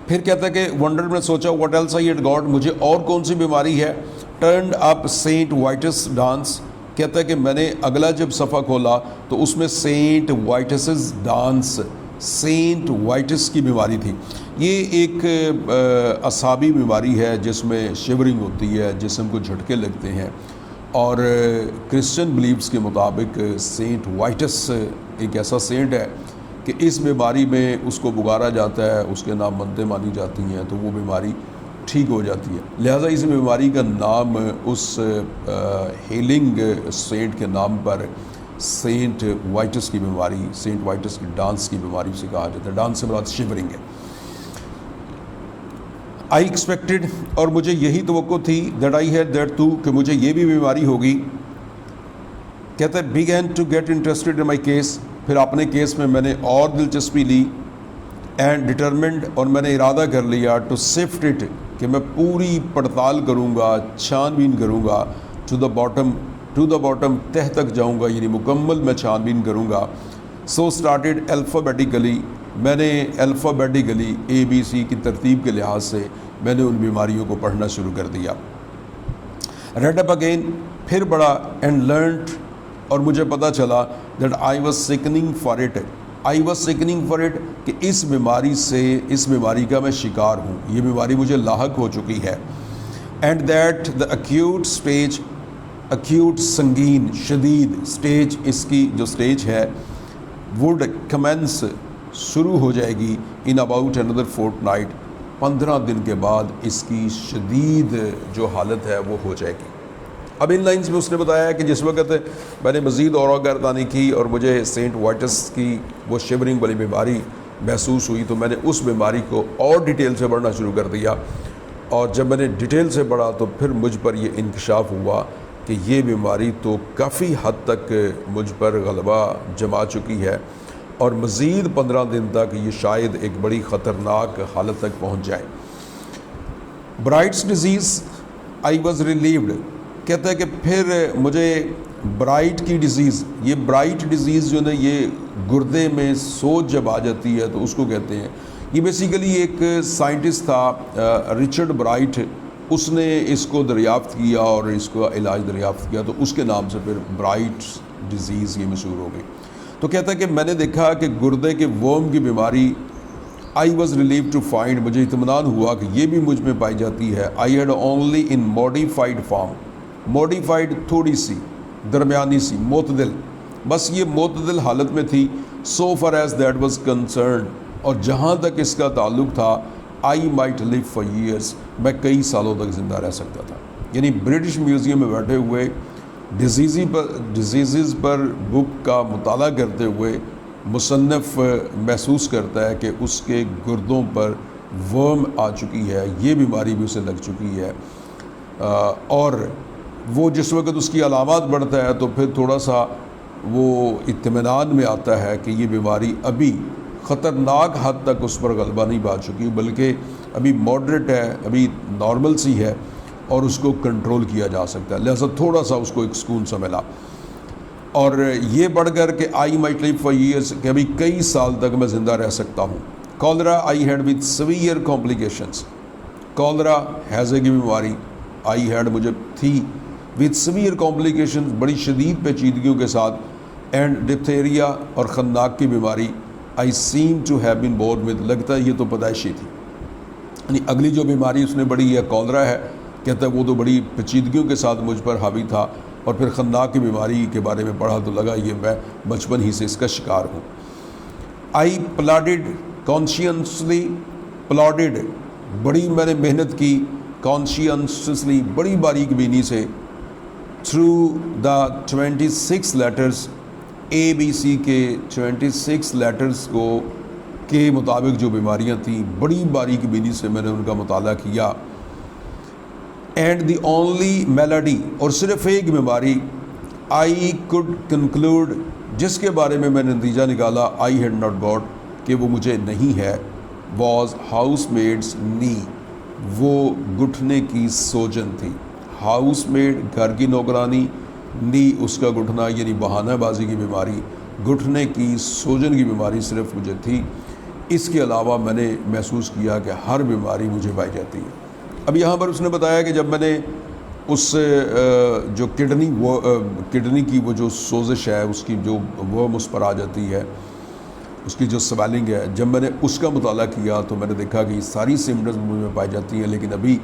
پھر کہتا ہے کہ ونڈر میں سوچا what else I had got, مجھے اور کون سی بیماری ہے. Turned up saint Vitus dance, کہتا ہے کہ میں نے اگلا جب صفحہ کھولا تو اس میں سینٹ وائٹسز ڈانس، سینٹ وائٹس کی بیماری تھی. یہ ایک اعصابی بیماری ہے جس میں شیورنگ ہوتی ہے، جسم کو جھٹکے لگتے ہیں، اور کرسچن بلیفز کے مطابق سینٹ وائٹس ایک ایسا سینٹ ہے کہ اس بیماری میں اس کو پکارا جاتا ہے، اس کے نام منتیں مانی جاتی ہیں تو وہ بیماری ٹھیک ہو جاتی ہے. لہٰذا اس بیماری کا نام اس ہیلنگ سینٹ کے نام پر سینٹ وائٹس کی بیماری، سینٹ وائٹس کی ڈانس کی بیماری سے کہا جاتا ہے. ڈانس سے مراد شیورنگ ہے. آئی ایکسپیکٹڈ، اور مجھے یہی توقع تھی، that I had that too, کہ مجھے یہ بھی بیماری ہوگی. کہتا ہے begin to get interested in my case, پھر اپنے کیس میں نے اور دلچسپی لی. اینڈ ڈٹرمنڈ، اور میں نے ارادہ کر لیا، ٹو سفٹ اٹ، کہ میں پوری پڑتال کروں گا، چھان بین کروں گا. ٹو دا باٹم، تہ تک جاؤں گا، یعنی مکمل میں چھان بین کروں گا. سو اسٹارٹیڈ الفابیٹیکلی، میں نے الفابیٹیکلی ABC کی ترتیب کے لحاظ سے میں نے ان بیماریوں کو پڑھنا شروع کر دیا. ریڈ اپ اگین، پھر پڑھا. اینڈ لرنڈ، اور مجھے پتہ چلا that I was sickening for it, کہ اس بیماری کا میں شکار ہوں، یہ بیماری مجھے لاحق ہو چکی ہے. And that the acute stage, acute سنگین شدید اسٹیج، اس کی جو اسٹیج ہے وڈ کمنس، شروع ہو جائے گی، ان اباؤٹ اندر فورٹ نائٹ، 15 دن کے بعد اس کی شدید جو حالت ہے وہ ہو جائے گی. اب ان لائنز میں اس نے بتایا ہے کہ جس وقت میں نے مزید اور گردانی کی اور مجھے سینٹ وائٹس کی وہ شیورنگ والی بیماری محسوس ہوئی تو میں نے اس بیماری کو اور ڈیٹیل سے پڑھنا شروع کر دیا. اور جب میں نے ڈیٹیل سے پڑھا تو پھر مجھ پر یہ انکشاف ہوا کہ یہ بیماری تو کافی حد تک مجھ پر غلبہ جما چکی ہے، اور مزید 15 دن تک یہ شاید ایک بڑی خطرناک حالت تک پہنچ جائے. برائٹس ڈیزیز، آئی واز ریلیوڈ، کہتا ہے کہ پھر مجھے برائٹ کی ڈیزیز، یہ برائٹ ڈیزیز جو ہے یہ گردے میں سوج جب آ جاتی ہے تو اس کو کہتے ہیں. یہ بیسیکلی ایک سائنٹسٹ تھا رچرڈ برائٹ، اس نے اس کو دریافت کیا اور اس کو علاج دریافت کیا تو اس کے نام سے پھر برائٹ ڈیزیز یہ مشہور ہو گئی. تو کہتا ہے کہ میں نے دیکھا کہ گردے کے ورم کی بیماری، I was relieved to find, مجھے اطمینان ہوا کہ یہ بھی مجھ میں پائی جاتی ہے. I had only in modified form, modified تھوڑی سی، درمیانی سی، معتدل، بس یہ معتدل حالت میں تھی. So far as that was concerned, اور جہاں تک اس کا تعلق تھا، I might live for years, میں کئی سالوں تک زندہ رہ سکتا تھا. یعنی برٹش میوزیم میں بیٹھے ہوئے ڈیزیزز پر بک کا مطالعہ کرتے ہوئے مصنف محسوس کرتا ہے کہ اس کے گردوں پر ورم آ چکی ہے، یہ بیماری بھی اسے لگ چکی ہے. اور وہ جس وقت اس کی علامات بڑھتا ہے تو پھر تھوڑا سا وہ اطمینان میں آتا ہے کہ یہ بیماری ابھی خطرناک حد تک اس پر غلبہ نہیں پا چکی، بلکہ ابھی ماڈریٹ ہے، ابھی نارمل سی ہے اور اس کو کنٹرول کیا جا سکتا ہے. لہذا تھوڑا سا اس کو ایک سکون سا ملا. اور یہ بڑھ کر کہ I might live for years, کہ ابھی کئی سال تک میں زندہ رہ سکتا ہوں. Cholera, I had with severe complications, cholera ہیضے کی بیماری آئی ہیڈ مجھے تھی، وتھ سیویئر کمپلیکیشنز، بڑی شدید پیچیدگیوں کے ساتھ. اینڈ ڈپتھیریا، اور خناق کی بیماری، I seem to have been born with, لگتا ہے یہ تو پیدائشی تھی. یعنی اگلی جو بیماری اس نے بڑی ہے کالرا ہے، کہتا ہے وہ تو بڑی پیچیدگیوں کے ساتھ مجھ پر حاوی تھا. اور پھر خناق کی بیماری کے بارے میں پڑھا تو لگا یہ میں بچپن ہی سے اس کا شکار ہوں. آئی پلاڈڈ کانشینسلی، پلاڈڈ، بڑی میں نے محنت کی، کانشینسلی، بڑی باریک بینی سے، تھرو دا 26 لیٹرز، ABC کے 26 لیٹرز کو کے مطابق جو بیماریاں تھیں بڑی باریک بینی سے میں نے ان کا مطالعہ کیا. اینڈ دی اونلی میلڈی، اور صرف ایک بیماری، آئی کوڈ کنکلوڈ، جس کے بارے میں نے نتیجہ نکالا، آئی ہیڈ ناٹ گاٹ، کہ وہ مجھے نہیں ہے، واز ہاؤس میڈس نی، وہ گھٹنے کی سوجن تھی. ہاؤس میڈ، گھر کی نوکرانی، نی اس کا گھٹنا، یعنی بہانہ بازی کی بیماری، گھٹنے کی سوجن کی بیماری صرف مجھے تھی. اس کے علاوہ میں نے محسوس کیا کہ ہر بیماری مجھے پائی جاتی ہے۔ اب یہاں پر اس نے بتایا کہ جب میں نے اس جو کڈنی کی وہ جو سوزش ہے، اس کی جو ورم اس پر آ جاتی ہے، اس کی جو سویلنگ ہے، جب میں نے اس کا مطالعہ کیا تو میں نے دیکھا کہ یہ ساری سمٹمز مجھ میں پائی جاتی ہیں، لیکن ابھی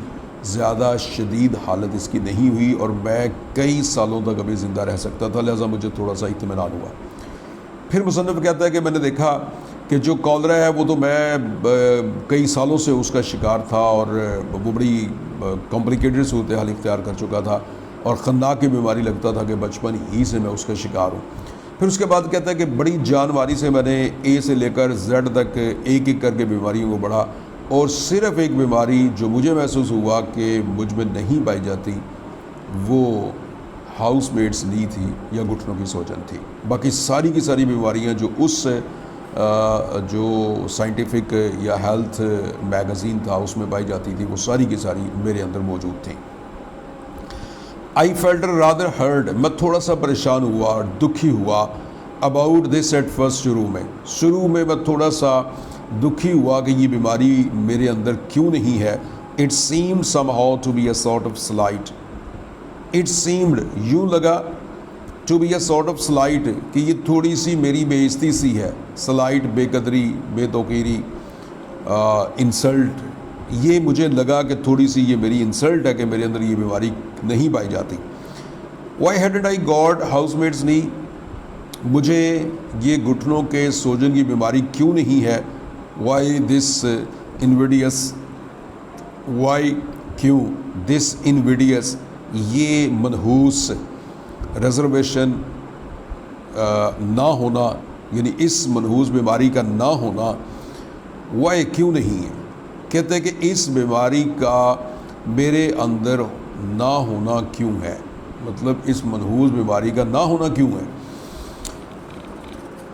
زیادہ شدید حالت اس کی نہیں ہوئی اور میں کئی سالوں تک ابھی زندہ رہ سکتا تھا، لہٰذا مجھے تھوڑا سا اطمینان ہوا۔ پھر مصنف کہتا ہے کہ میں نے دیکھا کہ جو کالرا ہے وہ تو میں کئی سالوں سے اس کا شکار تھا اور وہ بڑی کمپلیکیٹڈ صورتحال اختیار کر چکا تھا اور خناق کی بیماری لگتا تھا کہ بچپن ہی سے میں اس کا شکار ہوں۔ پھر اس کے بعد کہتا ہے کہ بڑی جانواری سے میں نے اے سے لے کر زیڈ تک ایک ایک کر کے بیماریوں کو بڑھا، اور صرف ایک بیماری جو مجھے محسوس ہوا کہ مجھ میں نہیں پائی جاتی وہ ہاؤس میٹس نی تھی یا گھٹنوں کی سوجن تھی۔ باقی ساری کی ساری بیماریاں جو اس جو سائنٹیفک یا ہیلتھ میگزین تھا اس میں پائی جاتی تھی وہ ساری کی ساری میرے اندر موجود تھیں۔ آئی فیلٹ رادر ہرٹ، میں تھوڑا سا پریشان ہوا اور دکھی ہوا اباؤٹ دس ایٹ فرسٹ، شروع میں میں تھوڑا سا دکھی ہوا کہ یہ بیماری میرے اندر کیوں نہیں ہے۔ It seemed somehow to be a sort of slight, it seemed یوں لگا to be a sort of slight کہ یہ تھوڑی سی میری بے عزتی سی ہے، سلائٹ بے قدری، بے توقیری، انسلٹ، یہ مجھے لگا کہ تھوڑی سی یہ میری انسلٹ ہے کہ میرے اندر یہ بیماری نہیں پائی جاتی۔ Why hadn't I got housemaid's knee, مجھے یہ گھٹنوں کے سوجن کی بیماری کیوں نہیں ہے۔ وائی دس انویڈیس، وائی کیوں دس انویڈیس، یہ منحوس ریزرویشن نہ ہونا، یعنی اس منحوس بیماری کا نہ ہونا، وائی کیوں نہیں ہے۔ کہتے ہیں کہ اس بیماری کا میرے اندر نہ ہونا کیوں ہے، مطلب اس منحوس بیماری کا نہ ہونا کیوں ہے۔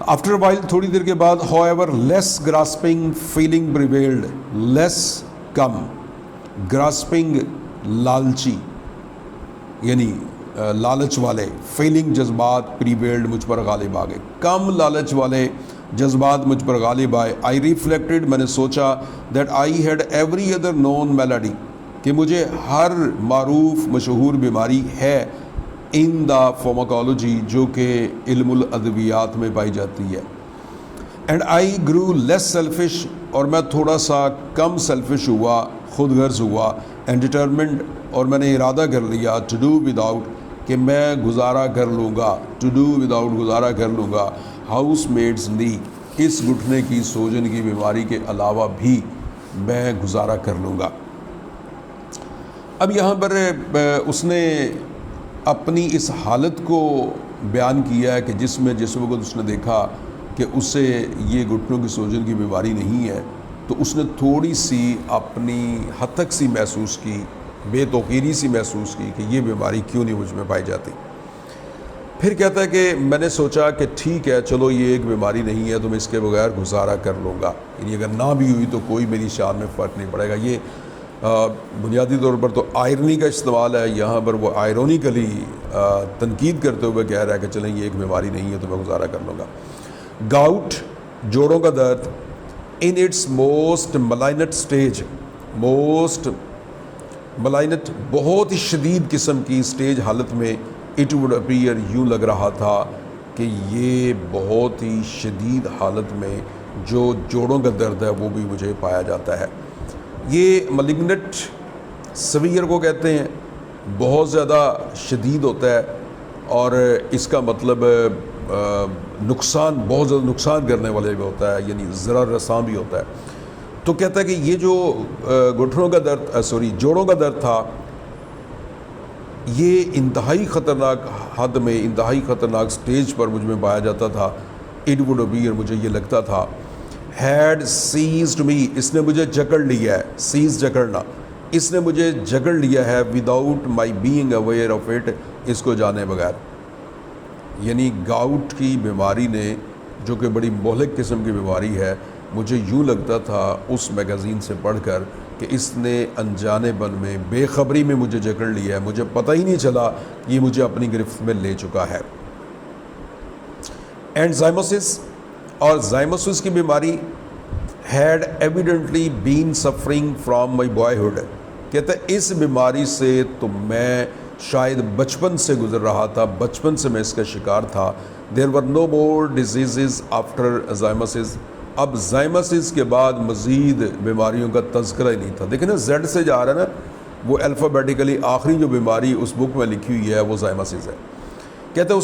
آفٹر وائل، تھوڑی دیر کے بعد، however less grasping feeling prevailed, less کم، گراسپنگ لالچی یعنی لالچ والے، فیلنگ جذبات، پریویلڈ مجھ پر غالب آ گئے، کم لالچ والے جذبات مجھ پر غالب آئے۔ آئی ریفلیکٹڈ، میں نے سوچا that I had every other known malady, کہ مجھے ہر معروف مشہور بیماری ہے ان دا فارماکالوجی، جو کہ علم الادویات میں پائی جاتی ہے۔ And I grow less selfish, اور میں تھوڑا سا کم سیلفش ہوا، خود غرض ہوا، اینڈ ڈٹرمنڈ، اور میں نے ارادہ کر لیا، ٹو ڈو وداؤٹ، کہ میں گزارا کر لوں گا، ٹو ڈو وداؤٹ، گزارا کر لوں گا، ہاؤس میٹس نی، اس گھٹنے کی سوجن کی بیماری کے علاوہ بھی میں گزارا کر لوں گا۔ اب یہاں پر اس نے اپنی اس حالت کو بیان کیا ہے کہ جس وقت اس نے دیکھا کہ اسے یہ گھٹنوں کی سوجن کی بیماری نہیں ہے، تو اس نے تھوڑی سی اپنی ہتک سی محسوس کی، بے توقیری سی محسوس کی کہ یہ بیماری کیوں نہیں مجھ میں پائی جاتی۔ پھر کہتا ہے کہ میں نے سوچا کہ ٹھیک ہے، چلو یہ ایک بیماری نہیں ہے تو میں اس کے بغیر گزارا کر لوں گا، یعنی اگر نہ بھی ہوئی تو کوئی میری شان میں فرق نہیں پڑے گا۔ یہ بنیادی طور پر تو آئرنی کا استعمال ہے، یہاں پر وہ آئرونیکلی تنقید کرتے ہوئے کہہ رہا ہے کہ چلیں یہ ایک بیماری نہیں ہے تو میں گزارا کر لوں گا۔ گاؤٹ، جوڑوں کا درد، in its most malignant stage, most malignant, بہت ہی شدید قسم کی سٹیج حالت میں، اٹ وڈ اپیئر، یوں لگ رہا تھا کہ یہ بہت ہی شدید حالت میں جو جوڑوں کا درد ہے وہ بھی مجھے پایا جاتا ہے۔ یہ ملیگنٹ سویئر کو کہتے ہیں، بہت زیادہ شدید ہوتا ہے اور اس کا مطلب نقصان، بہت زیادہ نقصان کرنے والے بھی ہوتا ہے، یعنی ضرر رساں بھی ہوتا ہے۔ تو کہتا ہے کہ یہ جو گھٹنوں کا درد، جوڑوں کا درد تھا، یہ انتہائی خطرناک حد میں، انتہائی خطرناک سٹیج پر مجھ میں پایا جاتا تھا۔ اٹ وڈ اپیئر، مجھے یہ لگتا تھا، ہیڈ سیزڈ می، اس نے مجھے جکڑ لیا ہے، سیز جکڑنا، اس نے مجھے جکڑ لیا ہے، without my being aware of it, اس کو جانے بغیر۔ یعنی گاؤٹ کی بیماری نے، جو کہ بڑی مہلک قسم کی بیماری ہے، مجھے یوں لگتا تھا اس میگزین سے پڑھ کر کہ اس نے انجانے بن میں، بے خبری میں مجھے جکڑ لیا ہے، مجھے پتہ ہی نہیں چلا یہ مجھے اپنی گرفت میں لے چکا ہے۔ اینڈ زائموسس، اور زائموسس کی بیماری، had evidently been suffering from my boyhood. کہتا ہے اس بیماری سے تو میں شاید بچپن سے گزر رہا تھا، بچپن سے میں اس کا شکار تھا. There were no more diseases after zymosis. اب زائمسس کے بعد مزید بیماریوں کا تذکرہ ہی نہیں تھا. دیکھیں نا زیڈ سے جا رہا ہے نا، وہ الفابیٹیکلی آخری جو بیماری اس بک میں لکھی ہوئی ہے وہ زائمسس ہے. کہتے ہیں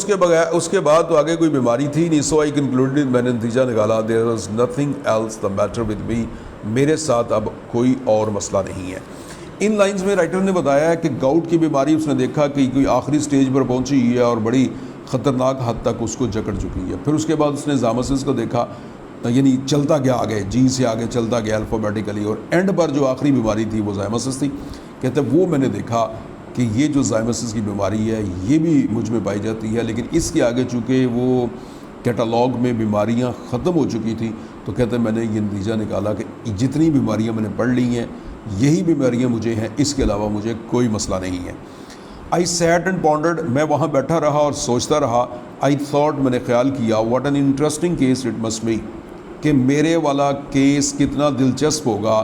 اس کے بعد تو آگے کوئی بیماری تھی نہیں. سو آئی کنکلوڈیڈ، میں نے نتیجہ نکالا there was nothing else the matter with me. میرے ساتھ اب کوئی اور مسئلہ نہیں ہے. ان لائنز میں رائٹر نے بتایا کہ گاؤٹ کی بیماری اس نے دیکھا کہ کوئی آخری سٹیج پر پہنچی ہے اور بڑی خطرناک حد تک اس کو جکڑ چکی ہے. پھر اس کے بعد اس نے زائمسس کو دیکھا، یعنی چلتا گیا آگے، جی سے آگے چلتا گیا الفابیٹیکلی، اور اینڈ پر جو آخری بیماری تھی وہ زائمسس تھی. کہتے ہیں وہ میں نے دیکھا کہ یہ جو زائمسس کی بیماری ہے یہ بھی مجھ میں پائی جاتی ہے، لیکن اس کے آگے چونکہ وہ کیٹالاگ میں بیماریاں ختم ہو چکی تھیں تو کہتے ہیں میں نے یہ نتیجہ نکالا کہ جتنی بیماریاں میں نے پڑھ لی ہیں یہی بیماریاں مجھے ہیں، اس کے علاوہ مجھے کوئی مسئلہ نہیں ہے. I sat and pondered. میں وہاں بیٹھا رہا اور سوچتا رہا. I thought، میں نے خیال کیا what an interesting case it must be، کہ میرے والا کیس کتنا دلچسپ ہوگا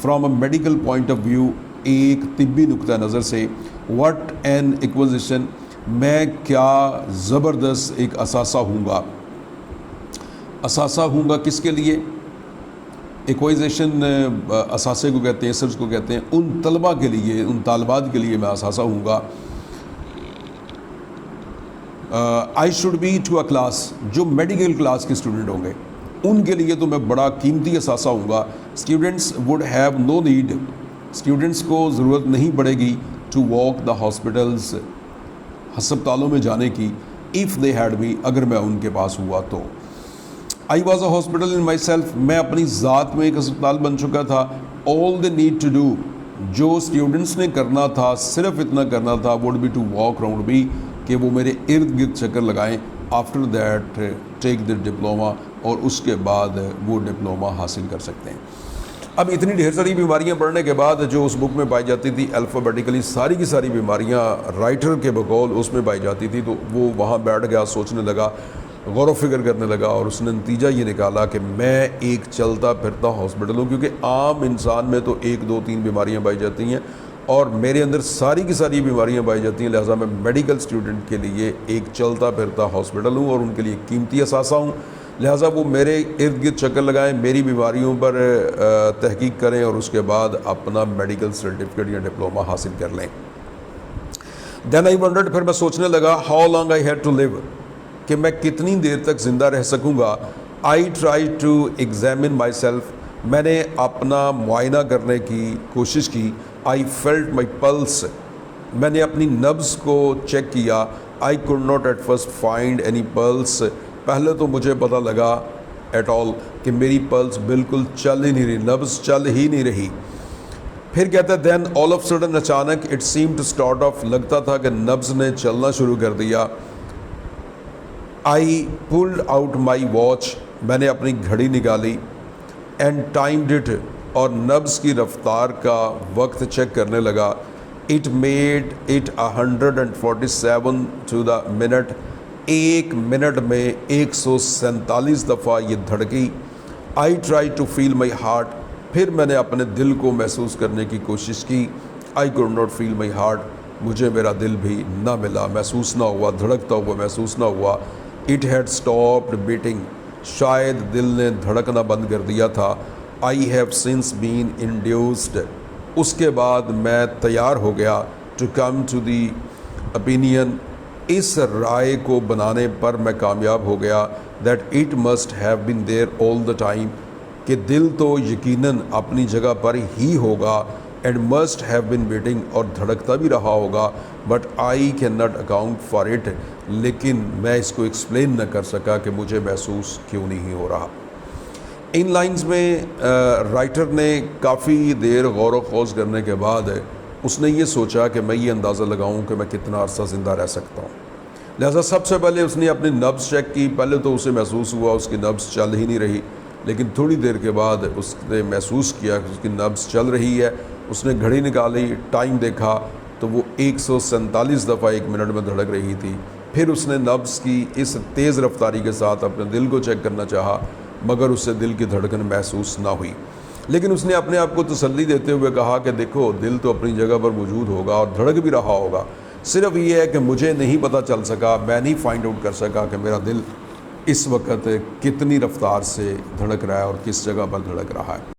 from a medical point of view، ایک طبی نقطہ نظر سے. what an acquisition، میں کیا زبردست ایک اثاثہ ہوں گا. اثاثہ ہوں گا کس کے لیے؟ ایکوائزیشن اثاثے کو کہتے ہیں، سرچ کو کہتے ہیں. ان طلبہ کے لیے، ان طالبات کے لیے میں اثاثہ ہوں گا. I should be to a class, جو میڈیکل کلاس کے اسٹوڈنٹ ہوں گے ان کے لیے تو میں بڑا قیمتی اثاثہ ہوں گا. Students would have no need, students کو ضرورت نہیں پڑے گی ٹو واک دا ہاسپٹلس، ہسپتالوں میں جانے کی. اف دے ہیڈ می، اگر میں ان کے پاس ہوا تو. I was a hospital in myself, میں اپنی ذات میں ایک ہسپتال بن چکا تھا. All they need to do, جو اسٹوڈنٹس نے کرنا تھا صرف اتنا کرنا تھا، would be to walk round me, کہ وہ میرے ارد گرد چکر لگائیں. After that take the diploma, اور اس کے بعد وہ ڈپلوما حاصل کر سکتے ہیں. اب اتنی ڈھیر ساری بیماریاں پڑھنے کے بعد جو اس بک میں پائی جاتی تھی الفابیٹیکلی ساری کی ساری بیماریاں رائٹر کے بقول اس میں پائی جاتی تھی، تو وہ وہاں بیٹھ گیا، سوچنے لگا، غور و فکر کرنے لگا، اور اس نے نتیجہ یہ نکالا کہ میں ایک چلتا پھرتا ہاسپٹل ہوں. کیونکہ عام انسان میں تو 1 2 3 بیماریاں پائی جاتی ہیں اور میرے اندر ساری کی ساری بیماریاں پائی جاتی ہیں. لہٰذا میں میڈیکل اسٹوڈنٹ کے لیے ایک چلتا پھرتا ہاسپٹل ہوں اور ان کے لیے قیمتی اثاثہ ہوں. لہٰذا وہ میرے ارد گرد چکر لگائیں، میری بیماریوں پر تحقیق کریں اور اس کے بعد اپنا میڈیکل سرٹیفکیٹ یا ڈپلوما حاصل کر لیں. دین آئی ونڈرڈ، پھر میں سوچنے لگا، how long I had to live, کہ میں کتنی دیر تک زندہ رہ سکوں گا. I try to examine myself, میں نے اپنا معائنہ کرنے کی کوشش کی. آئی فیلٹ مائی پلس، میں نے اپنی نبض کو چیک کیا. I could not at first find any pulse, پہلے تو مجھے پتہ لگا ایٹ آل کہ میری پلس بالکل چل ہی نہیں رہی، نبض چل ہی نہیں رہی. پھر کہتا ہے دین آل آف سڈن، اچانک it seemed to start off, لگتا تھا کہ نبض نے چلنا شروع کر دیا. I pulled out my watch, میں نے اپنی گھڑی نکالی. اینڈ ٹائمڈ اٹ، اور نبض کی رفتار کا وقت چیک کرنے لگا. It made it 147 to the minute, 1 minute میں 147 دفعہ یہ دھڑکی. I try to feel my heart, پھر میں نے اپنے دل کو محسوس کرنے کی کوشش کی. I could not feel my heart, مجھے میرا دل بھی نہ ملا، محسوس نہ ہوا، دھڑکتا ہوا محسوس نہ ہوا. اٹ ہیڈ اسٹاپڈ بیٹنگ، شاید دل نے دھڑکنا بند کر دیا تھا. I have since been induced, اس کے بعد میں تیار ہو گیا. To come to the opinion، اس رائے کو بنانے پر میں کامیاب ہو گیا. That it must have been there all the time, کہ دل تو یقیناً اپنی جگہ پر ہی ہوگا. And must have been beating, اور دھڑکتا بھی رہا ہوگا. But I can not account for it, لیکن میں اس کو ایکسپلین نہ کر سکا کہ مجھے محسوس کیوں نہیں ہو رہا. ان لائنز میں رائٹر نے کافی دیر غور و خوض کرنے کے بعد اس نے یہ سوچا کہ میں یہ اندازہ لگاؤں کہ میں کتنا عرصہ زندہ رہ سکتا ہوں. لہٰذا سب سے پہلے اس نے اپنی نبض چیک کی. پہلے تو اسے محسوس ہوا اس کی نبض چل ہی نہیں رہی، لیکن تھوڑی دیر کے بعد اس نے محسوس کیا کہ اس کی نبض چل رہی ہے. اس نے گھڑی نکالی، ٹائم دیکھا تو وہ 147 دفعہ 1 منٹ میں دھڑک رہی تھی. پھر اس نے نبض کی اس تیز رفتاری کے ساتھ اپنے دل کو چیک کرنا چاہا. مگر اسے دل کی دھڑکن محسوس نہ ہوئی۔ لیکن اس نے اپنے آپ کو تسلی دیتے ہوئے کہا کہ دیکھو دل تو اپنی جگہ پر موجود ہوگا اور دھڑک بھی رہا ہوگا، صرف یہ ہے کہ مجھے نہیں پتہ چل سکا، میں نہیں فائنڈ آؤٹ کر سکا کہ میرا دل اس وقت کتنی رفتار سے دھڑک رہا ہے اور کس جگہ پر دھڑک رہا ہے۔